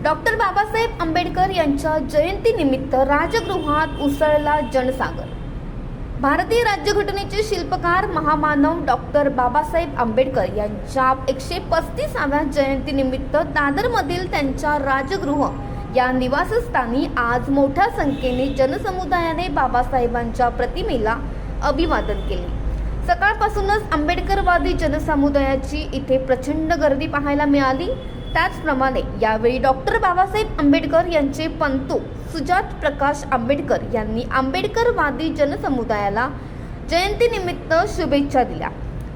Doctor Babasaheb Ambedkar यांच्या जयंतीनिमित्त राजगृहात उसळला जनसागर। भारतीय राज्यघटनेचे शिल्पकार महामानव डॉक्टर बाबासाहेब आंबेडकर यांच्या 135व्या जयंतीनिमित्त दादरमधील त्यांच्या राजगृह या निवासस्थानी आज मोठ्या संख्येने जनसमुदायाने बाबासाहेबांच्या प्रतिमेला अभिवादन केले। सकाळपासूनच आंबेडकरवादी जनसमुदायाची इथे प्रचंड गर्दी पाहायला मिळाली। त्याचप्रमाणे यावेळी डॉक्टर बाबासाहेब आंबेडकर यांचे पणतू सुजात प्रकाश आंबेडकर यांनी आंबेडकरवादी जनसमुदायाला जयंतीनिमित्त शुभेच्छा दिल्या।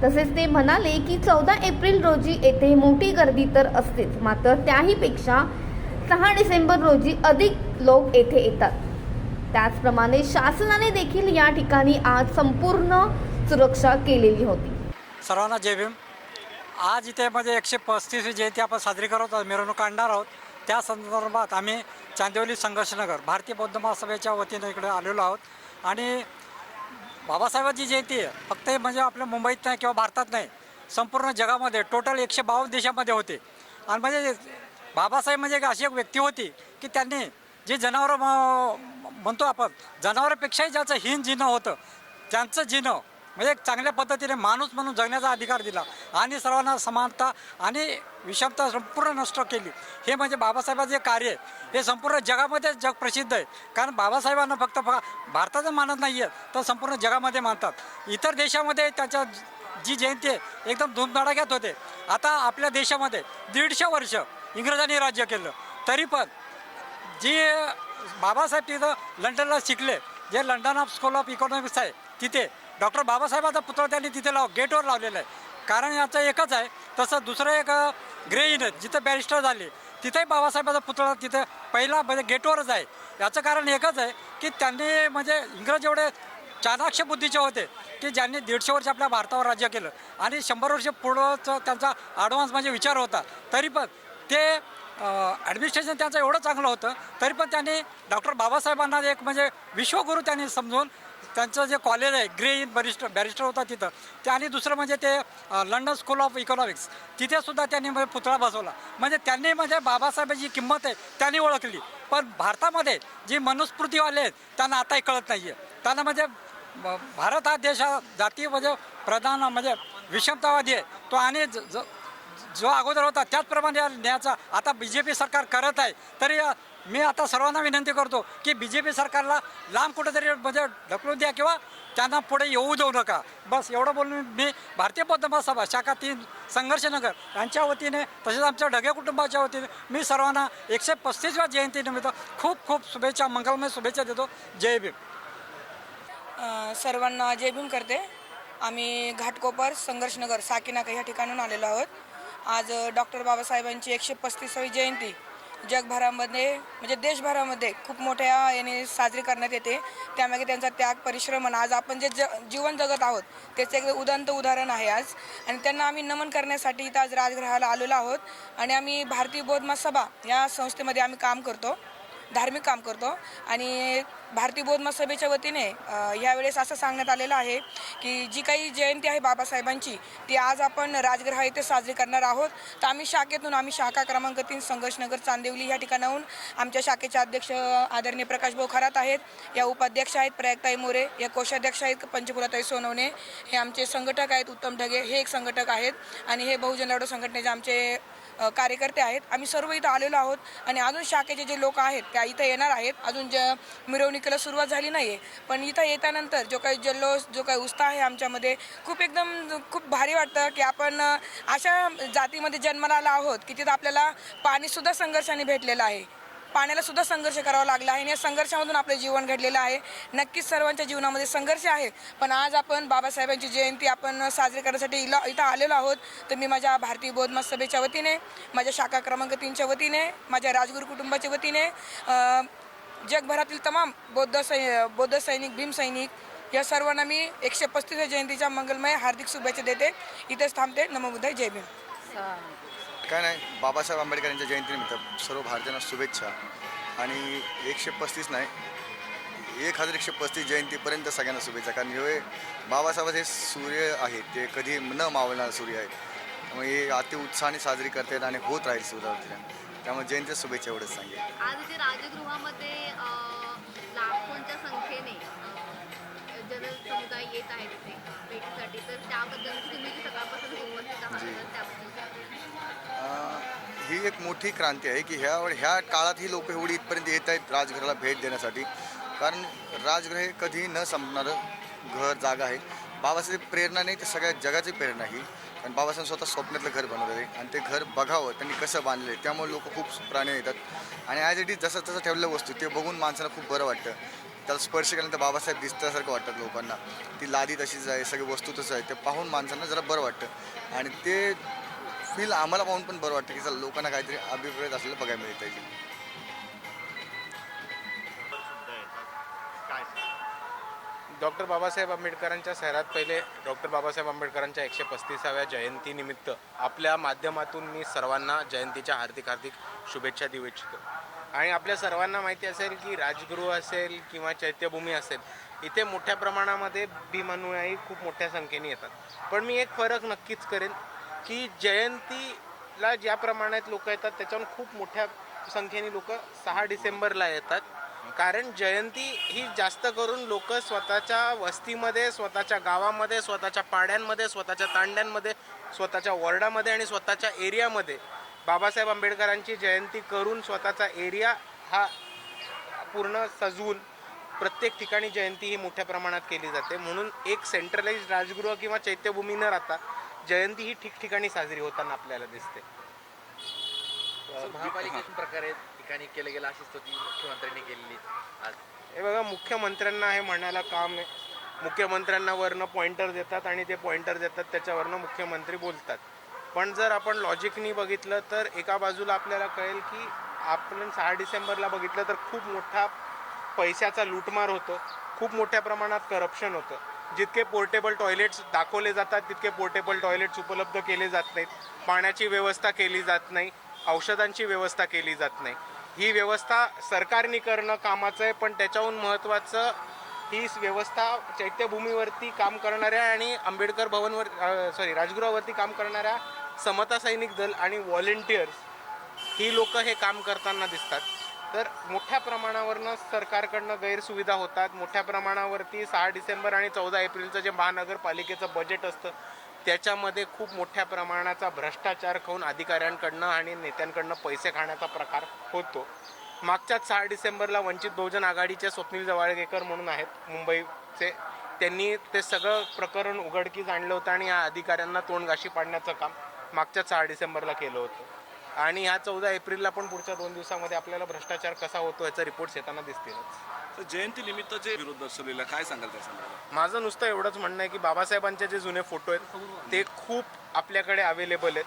तसेच ते म्हणाले की 14 एप्रिल रोजी येथे मोठी गर्दी तर असतेच, मात्र त्याहीपेक्षा 6 डिसेंबर रोजी अधिक लोक येथे येतात। त्याचप्रमाणे शासनाने देखील या ठिकाणी आज संपूर्ण सुरक्षा केलेली होती। सर्वांना जय भीम। आज इथे म्हणजे 135वी जयंती आपण साजरी करत आहोत, मिरवणूक काढणार आहोत। त्या संदर्भात आम्ही चांदिवली संघर्षनगर भारतीय बौद्ध महासभेच्या वतीने इकडे आलेलो आहोत। आणि बाबासाहेबांची जयंती फक्त म्हणजे आपल्या मुंबईत नाही किंवा भारतात नाही, संपूर्ण जगामध्ये टोटल 152 देशामध्ये होते। आणि म्हणजे बाबासाहेब म्हणजे अशी एक व्यक्ती होती की त्यांनी जे जनावरं म्हणतो आपण, जनावरांपेक्षाही ज्याचं हीन जीणं होतं त्यांचं जीणं म्हणजे एक चांगल्या पद्धतीने माणूस म्हणून जगण्याचा अधिकार दिला आणि सर्वांना समानता आणि विषमता संपूर्ण नष्ट केली। हे म्हणजे बाबासाहेबांचे कार्य हे संपूर्ण जगामध्ये जग प्रसिद्ध आहे। कारण बाबासाहेबांना फक्त भारतातच मानत नाही आहे तर संपूर्ण जगामध्ये मानतात। इतर देशामध्ये त्याच्या जी जयंती आहे एकदम धूमधडाक्यात होते। आता आपल्या देशामध्ये 150 वर्ष इंग्रजांनी राज्य केलं, तरी पण जी बाबासाहेब तिथं लंडनला शिकले, जे London of school of economics आहे तिथे डॉक्टर बाबासाहेबांचा पुतळा त्यांनी तिथे गेटवर लावलेला आहे। कारण याचं एकच आहे। तसं दुसरं एक ग्रेइन जिथं बॅरिस्टर झाले तिथेही बाबासाहेबांचा पुतळा तिथे पहिला म्हणजे गेटवरच आहे। याचं कारण एकच आहे की त्यांनी म्हणजे इंग्रज एवढे चाणाक्ष बुद्धीचे होते की ज्यांनी 150 वर्ष आपल्या भारतावर राज्य केलं आणि 100 वर्ष पुढंचा त्यांचा ॲडव्हान्स म्हणजे विचार होता, तरी पण ते ॲडमिनिस्ट्रेशन त्यांचं एवढं चांगलं होतं तरी पण त्यांनी डॉक्टर बाबासाहेबांना एक म्हणजे विश्वगुरू त्यांनी समजून त्यांचं जे कॉलेज आहे ग्रेइन बॅरिस्टर होता तिथं ते, आणि दुसरं म्हणजे ते लंडन स्कूल ऑफ इकॉनॉमिक्स तिथेसुद्धा त्यांनी म्हणजे पुतळा बसवला। म्हणजे त्यांनी म्हणजे बाबासाहेबांची किंमत आहे त्यांनी ओळखली। पण भारतामध्ये जी मनुस्मृतीवाले आहेत त्यांना आताही कळत नाही आहे। त्यांना म्हणजे भारत हा देश हा जाती म्हणजे प्रधान म्हणजे विषमतावादी आहे तो, आणि जो अगोदर होता त्याचप्रमाणे न्यायाचा आता BJP सरकार करत आहे। तरी मी आता सर्वांना विनंती करतो की BJP सरकारला लांब कुठेतरी म्हणजे ढकलून द्या किंवा त्यांना पुढे येऊ देऊ नका। बस एवढं बोलून मी भारतीय बौद्ध महासभा शाखा 3 संघर्षनगर यांच्या वतीने तसेच आमच्या ढगे कुटुंबाच्या वतीने मी सर्वांना 135व्या जयंतीनिमित्त खूप खूप शुभेच्छा, मंगलमय शुभेच्छा देतो। जय भीम। सर्वांना जय भीम करते। आम्ही घाटकोपर संघर्षनगर साकीनाका ह्या ठिकाणून आलेलो आहोत। आज डॉक्टर बाबासाहेबांची 135वी जयंती जगभरामध्ये म्हणजे देशभरामध्ये खूप मोठ्या याने साजरी करण्यात येते। त्यामागे त्यांचा त्याग, परिश्रम आणि आज आपण जे जीवन जगत आहोत त्याचं एक उदात्त उदाहरण आहे आज। आणि त्यांना आम्ही नमन करण्यासाठी इथं आज राजगृहाला आलेलो आहोत। आणि आम्ही भारतीय बौद्ध महासभा या संस्थेमध्ये आम्ही काम करतो, धार्मिक काम करतो। आणि भारतीय बौद्ध महासभेच्या वतीने यावेळेस असं सांगण्यात आलेलं आहे की जी काही जयंती आहे बाबासाहेबांची ती आज आपण राजगृह येथे साजरी करणार आहोत। तर आम्ही शाखेतून आम्ही शाखा क्रमांक 3 संघर्षनगर चांदिवली या ठिकाणाहून आमच्या शाखेचे अध्यक्ष आदरणीय प्रकाशभाऊ खरात आहेत, या उपाध्यक्ष आहेत प्रयागताई मोरे, या कोषाध्यक्ष आहेत पंचफुलाताई सोनवणे, हे आमचे संघटक आहेत उत्तम ढगे, हे एक संघटक आहेत, आणि हे बहुजन लढाऊ संघटनेचे आमचे कार्यकर्ते आहेत। आम्ही सर्व इथं आलेलो आहोत आणि अजून शाखेचे जे लोक आहेत त्या इथं येणार आहेत। अजून मिरवणुकीला सुरुवात झाली नाही आहे, पण इथं येल्यानंतर जो काही जल्लोष, जो काही उत्साह आहे आमच्यामध्ये खूप भारी वाटतं की आपण अशा जातीमध्ये जन्माला आलो आहोत की तिथं आपल्याला पाणीसुद्धा संघर्षाने भेटलेलं आहे, पाण्याला सुद्धा संघर्ष करावा लागला आहे आणि या संघर्षामधून आपलं जीवन घडलेलं आहे। नक्कीच सर्वांच्या जीवनामध्ये संघर्ष आहे, पण आज आपण बाबासाहेबांची जयंती आपण साजरी करण्यासाठी इथं आलेलो आहोत। तर मी माझ्या भारतीय बौद्ध महासभेच्या वतीने, माझ्या शाखा क्रमांक 3च्या वतीने, माझ्या राजगुरू कुटुंबाच्या वतीने जगभरातील तमाम बौद्ध सैनिक, भीम सैनिक या सर्वांना मी 135व्या जयंतीच्या मंगलमय हार्दिक शुभेच्छा देते। इथेच थांबते। नमो बुद्धाय, जय भीम। काय नाही, बाबासाहेब आंबेडकरांच्या जयंतीनिमित्त सर्व भारतीयांना शुभेच्छा. आणि 135 नाही, 1135 जयंतीपर्यंत सगळ्यांना शुभेच्छा. कारण हे बाबासाहेब हे सूर्य आहेत, ते कधी न मावळणारे सूर्य आहेत. त्यामुळे हे अति उत्साहाने साजरी करतात आणि होत राहील सुद्धा. त्यामुळे जयंतीच्या शुभेच्छा एवढंच सांगेल. आज इथे राजगृहामध्ये लाखोंच्या संख्येने जनसमुदाय येत आहेत इथे भेटीसाठी, तर त्याबद्दल तुम्ही जी सकाळपासून उपस्थित आहात जी. तर त्याबद्दल ही एक मोठी क्रांती आहे की ह्या काळात ही लोक एवढी इथपर्यंत येत आहेत राजघराला भेट देण्यासाठी. कारण राजगृह हे कधी न संपणारं घर जागा आहे. बाबासाहेब प्रेरणा नाही तर सगळ्या जगाची प्रेरणा ही. कारण बाबासाहेब स्वतः स्वप्नातलं घर बनवलं आहे आणि ते घर बघावं त्यांनी कसं बांधलं आहे. त्यामुळे लोक खूप प्राणी येतात आणि ॲज इट इज जसं तसं ठेवलेल्या वस्तू ते बघून माणसाला खूप बरं वाटतं. त्याला स्पर्श केल्यानंतर बाबासाहेब दिसल्यासारखं वाटतात लोकांना. ती लादी तशीच आहे, सगळी वस्तू तसं आहे. ते पाहून माणसांना जरा बरं वाटतं आणि ते फील आम्हाला पाहून पण बरं वाटतं की चला लोकांना काहीतरी अभिप्राय असलेलं बघायला मिळत आहे. डॉक्टर बाबासाहेब आंबेडकरांच्या शहरात पहिले डॉक्टर बाबासाहेब आंबेडकरांच्या 135व्या जयंतीनिमित्त आपल्या माध्यमातून मी सर्वांना जयंतीच्या हार्दिक शुभेच्छा देऊ इच्छितो. आणि आपल्या सर्वांना माहिती असेल की राजगृह असेल किंवा चैत्यभूमी असेल, इथे मोठ्या प्रमाणामध्ये भीमानुयायी खूप मोठ्या संख्येने येतात. पण मी एक फरक नक्कीच करेन की जयंतीला ज्या प्रमाणात लोक येतात त्याच्याहून खूप मोठ्या संख्येने लोक 6 डिसेंबरला येतात. कारण जयंती ही जास्त करून लोक स्वतःच्या वस्तीमध्ये, स्वतःच्या गावामध्ये, स्वतःच्या पाड्यांमध्ये, स्वतःच्या तांड्यांमध्ये, स्वतःच्या वॉर्डामध्ये आणि स्वतःच्या एरियामध्ये बाबासाहेब आंबेडकरांची जयंती करून स्वतःचा एरिया हा पूर्ण सजवून प्रत्येक ठिकाणी जयंती ही मोठ्या प्रमाणात केली जाते. म्हणून एक सेंट्रलाइज राजगृह किंवा चैत्यभूमी न राहता जयंती ही ठिकठिकाणी साजरी होताना आपल्याला दिसते. महापालिकेतून प्रकारे ठिकाणी केलं गेलं अशी स्तुती मुख्यमंत्र्यांनी केलेली आज. हे बघा, मुख्यमंत्र्यांना हे म्हणायला काम आहे. मुख्यमंत्र्यांना वरनं पॉइंटर देतात आणि ते पॉइंटर देतात त्याच्यावरनं मुख्यमंत्री बोलतात. पण जर आपण लॉजिकनी बघितलं तर एका बाजूला आपल्याला कळेल की आपण 6 डिसेंबरला बघितलं तर खूप मोठा पैशाचा लूटमार होतो, खूप मोठ्या प्रमाणात करप्शन होतं. जितके पोर्टेबल टॉयलेट्स दाखवले जातात तितके पोर्टेबल टॉयलेट्स उपलब्ध केले जात नाहीत, पाण्याची व्यवस्था केली जात नाही, औषधांची व्यवस्था केली जात नाही. ही व्यवस्था सरकारने करणं कामाचं आहे, पण त्याच्याहून महत्त्वाचं ही व्यवस्था चैत्यभूमीवरती काम करणाऱ्या आणि आंबेडकर भवनवर राजगृहावरती काम करणाऱ्या समता सैनिक दल आणि व्हॉलेंटियर्स ही लोक हे काम करताना दिसतात. तर मोठ्या प्रमाणावरनं सरकारकडनं गैरसुविधा होतात. मोठ्या प्रमाणावरती 6 डिसेंबर आणि 14 एप्रिलचं जे महानगरपालिकेचं बजेट असतं त्याच्यामध्ये खूप मोठ्या प्रमाणाचा भ्रष्टाचार खाऊन अधिकाऱ्यांकडनं आणि नेत्यांकडनं पैसे खाण्याचा प्रकार होतो. मागच्याच 6 डिसेंबरला वंचित बहुजन आघाडीचे स्वप्नील जवाळगेकर म्हणून आहेत मुंबईचे, त्यांनी ते सगळं प्रकरण उघडकीस आणलं होतं आणि या अधिकाऱ्यांना तोंडगाशी पाडण्याचं काम मागच्याच 6 डिसेंबरला केलं होतं. आणि ह्या 14 एप्रिलला पण पुढच्या 2 दिवसामध्ये आपल्याला भ्रष्टाचार कसा होतो याचा रिपोर्ट्स येताना दिसतीलच. तर जयंती निमित्त जे विरोध दर्शवलेला काय सांगाल त्या संदर्भात? माझं नुसतं एवढंच म्हणणं आहे की बाबासाहेबांचे जे जुने फोटो आहेत ते खूप आपल्याकडे अवेलेबल आहेत.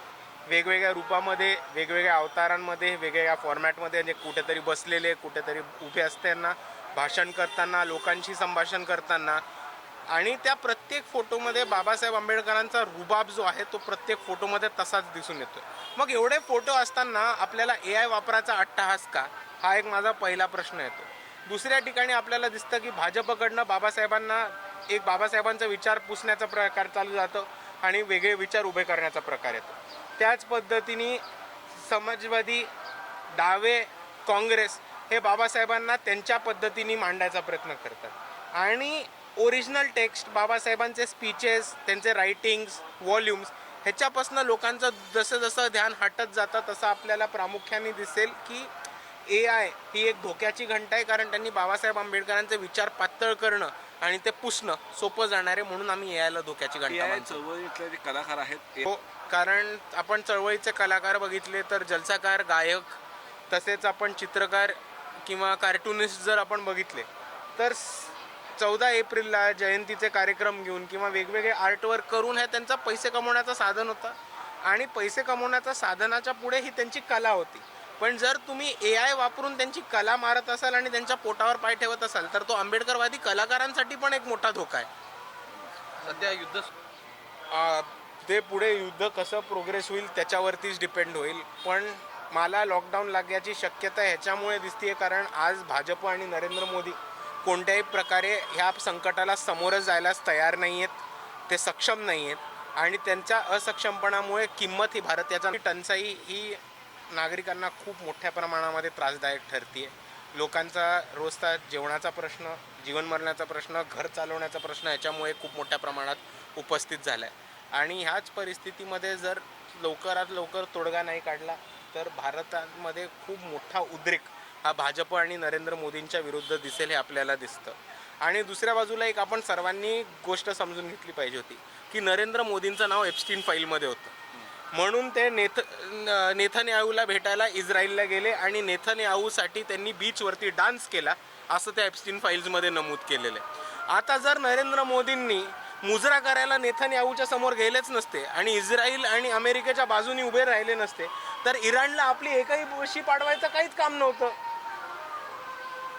वेगवेगळ्या रूपामध्ये, वेगवेगळ्या अवतारांमध्ये, वेगवेगळ्या फॉर्मॅटमध्ये, म्हणजे कुठेतरी बसलेले, कुठेतरी उभे असताना, भाषण करताना, लोकांशी संभाषण करताना. आणि त्या प्रत्येक फोटोमध्ये बाबासाहेब आंबेडकरांचा रुबाब जो आहे तो प्रत्येक फोटोमध्ये तसाच दिसून येतो. मग एवढे फोटो असताना आपल्याला AI वापराचा अट्टहास का, हा एक माझा पहिला प्रश्न येतो. दुसऱ्या ठिकाणी आपल्याला दिसतं की भाजपकडनं बाबासाहेबांचा विचार पुसण्याचा प्रकार चालू जातो आणि वेगळे विचार उभे करण्याचा प्रकार येतो. त्याच पद्धतीने समाजवादी, डावे, काँग्रेस हे बाबासाहेबांना त्यांच्या पद्धतीने मांडायचा प्रयत्न करतात आणि ओरिजिनल टेक्स्ट, बाबासाहेबांचे स्पीचेस, त्यांचे रायटिंग्स, व्हॉल्यूम्स ह्याच्यापासून लोकांचं जसं जसं ध्यान हटत जातं तसं आपल्याला प्रामुख्याने दिसेल की AI ही एक धोक्याची घंटा आहे. कारण त्यांनी बाबासाहेब आंबेडकरांचे विचार पातळ करणं आणि ते पुसणं सोपं जाणार आहे, म्हणून आम्ही AI ला धोक्याची घंटा मानतो. चळवळीतले जे कलाकार आहेत हो, कारण आपण चळवळीचे कलाकार बघितले तर जलसाकार, गायक, तसेच आपण चित्रकार किंवा कार्टुनिस्ट जर आपण बघितले तर 14 एप्रिलला जयंतीचे कार्यक्रम घेऊन किंवा वेगवेगळे आर्टवर्क करून हे त्यांचा पैसे कमवण्याचं साधन होतं आणि पैसे कमवण्याच्या साधनाच्या पुढे ही त्यांची कला होती. पण जर तुम्ही AI वापरून त्यांची कला मारत असाल आणि त्यांच्या पोटावर पाय ठेवत असाल तर तो आंबेडकरवादी कलाकारांसाठी पण एक मोठा धोका आहे. सध्या युद्ध ते पुढे युद्ध कसं प्रोग्रेस होईल त्याच्यावरतीच डिपेंड होईल. पण मला लॉकडाऊन लागण्याची शक्यता ह्याच्यामुळे दिसते कारण आज भाजप आणि नरेंद्र मोदी कोणत्याही प्रकारे ह्या संकटाला समोरं जायलाच तयार नाही आहेत, ते सक्षम नाही आहेत आणि त्यांच्या असक्षमपणामुळे किंमत ही भारताच्या टंचाई ही नागरिकांना खूप मोठ्या प्रमाणामध्ये त्रासदायक ठरते. लोकांचा रोजचा जेवणाचा प्रश्न, जीवन मरणाचा प्रश्न, घर चालवण्याचा प्रश्न ह्याच्यामुळे खूप मोठ्या प्रमाणात उपस्थित झाला आहे आणि ह्याच परिस्थितीमध्ये जर लवकरात लवकर तोडगा नाही काढला तर भारतामध्ये खूप मोठा उद्रेक हा भाजप आणि नरेंद्र मोदींच्या विरुद्ध दिसेल हे आपल्याला दिसतं. आणि दुसऱ्या बाजूला एक आपण सर्वांनी गोष्ट समजून घेतली पाहिजे होती की नरेंद्र मोदींचं नाव एप्स्टीन फाईलमध्ये होतं म्हणून ते नेथन्याहूला भेटायला इस्रायलला गेले आणि नेथन्याहूसाठी त्यांनी बीचवरती डान्स केला असं त्या एप्स्टीन फाईल्समध्ये नमूद केलेलं आहे. आता जर नरेंद्र मोदींनी मुजरा करायला नेथन्याहूच्या समोर गेलेच नसते आणि इस्रायल आणि अमेरिकेच्या बाजूने उभे राहिले नसते तर इराणला आपली एकही गोष्टी पाडवायचं काहीच काम नव्हतं.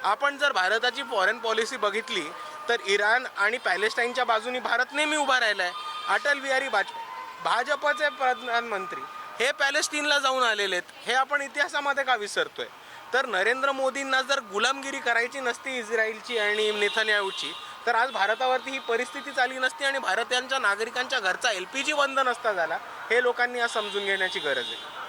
आपण जर भारताची फॉरेन पॉलिसी बघितली तर इराण आणि पॅलेस्टाईनच्या बाजूने भारत नेहमी उभा राहिला आहे. अटल बिहारी वाजपेयी भाजपचे प्रधानमंत्री हे पॅलेस्टीनला जाऊन आलेले आहेत, हे आपण इतिहासामध्ये का विसरतोय? तर नरेंद्र मोदींना जर गुलामगिरी करायची नसती इस्रायलची आणि नेथन्याहूची तर आज भारतावरती ही परिस्थितीच आली नसती आणि भारतीयांच्या नागरिकांच्या घरचा LPG बंद नसता झाला. हे लोकांनी आज समजून घेण्याची गरज आहे.